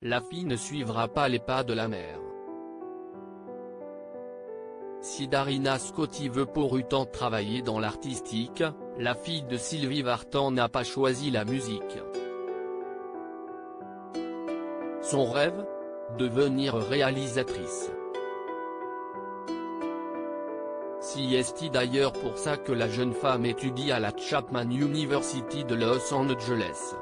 la fille ne suivra pas les pas de la mère. Si Darina Scotti veut pour autant travailler dans l'artistique, la fille de Sylvie Vartan n'a pas choisi la musique. Son rêve ? Devenir réalisatrice. Si est d'ailleurs pour ça que la jeune femme étudie à la Chapman University de Los Angeles.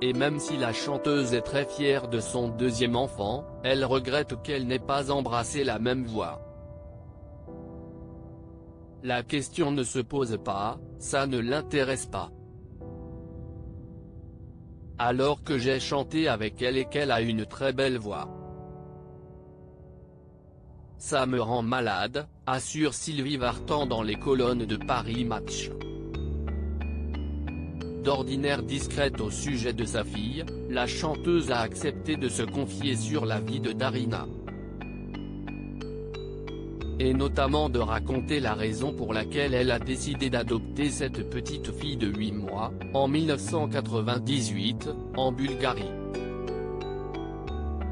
Et même si la chanteuse est très fière de son deuxième enfant, elle regrette qu'elle n'ait pas embrassé la même voie. La question ne se pose pas, ça ne l'intéresse pas. Alors que j'ai chanté avec elle et qu'elle a une très belle voix. Ça me rend malade, assure Sylvie Vartan dans les colonnes de Paris Match. D'ordinaire discrète au sujet de sa fille, la chanteuse a accepté de se confier sur la vie de Darina. Et notamment de raconter la raison pour laquelle elle a décidé d'adopter cette petite fille de 8 mois, en 1998, en Bulgarie.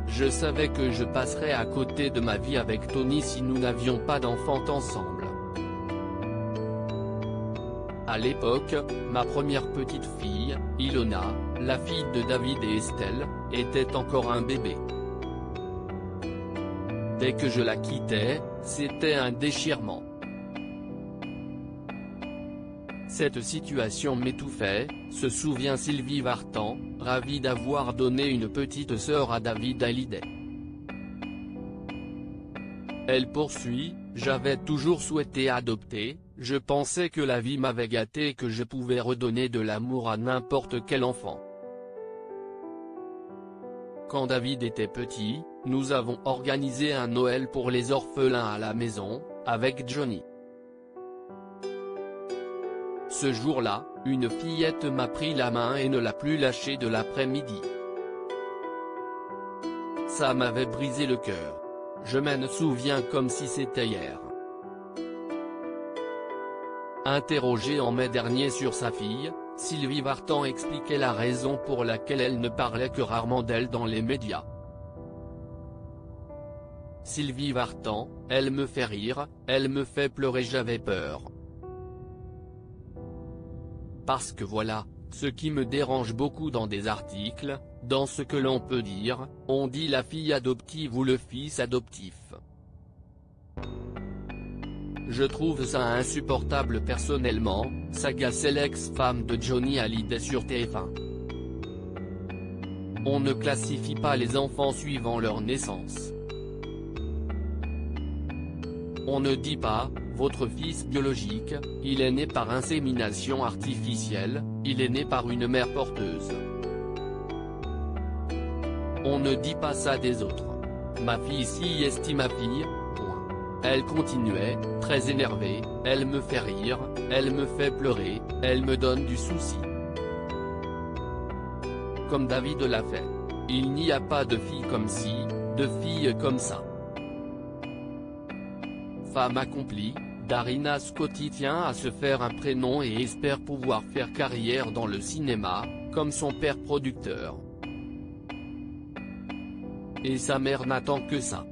Je savais que je passerais à côté de ma vie avec Tony si nous n'avions pas d'enfant ensemble. À l'époque, ma première petite fille, Ilona, la fille de David et Estelle, était encore un bébé. Dès que je la quittais, c'était un déchirement. Cette situation m'étouffait, se souvient Sylvie Vartan, ravie d'avoir donné une petite sœur à David Hallyday. Elle poursuit, j'avais toujours souhaité adopter, je pensais que la vie m'avait gâté et que je pouvais redonner de l'amour à n'importe quel enfant. Quand David était petit, nous avons organisé un Noël pour les orphelins à la maison, avec Johnny. Ce jour-là, une fillette m'a pris la main et ne l'a plus lâchée de l'après-midi. Ça m'avait brisé le cœur. Je m'en souviens comme si c'était hier. Interrogée en mai dernier sur sa fille, Sylvie Vartan expliquait la raison pour laquelle elle ne parlait que rarement d'elle dans les médias. Sylvie Vartan, elle me fait rire, elle me fait pleurer, j'avais peur. Parce que voilà, ce qui me dérange beaucoup dans des articles, dans ce que l'on peut dire, on dit la fille adoptive ou le fils adoptif. Je trouve ça insupportable personnellement, s'agaçait l'ex-femme de Johnny Hallyday sur TF1. On ne classifie pas les enfants suivant leur naissance. On ne dit pas, votre fils biologique, il est né par insémination artificielle, il est né par une mère porteuse. On ne dit pas ça des autres. Ma fille si est ma fille, point. Elle continuait, très énervée, elle me fait rire, elle me fait pleurer, elle me donne du souci. Comme David l'a fait. Il n'y a pas de fille comme ci, de fille comme ça. Femme accomplie, Darina Scotti tient à se faire un prénom et espère pouvoir faire carrière dans le cinéma, comme son père producteur. Et sa mère n'attend que ça.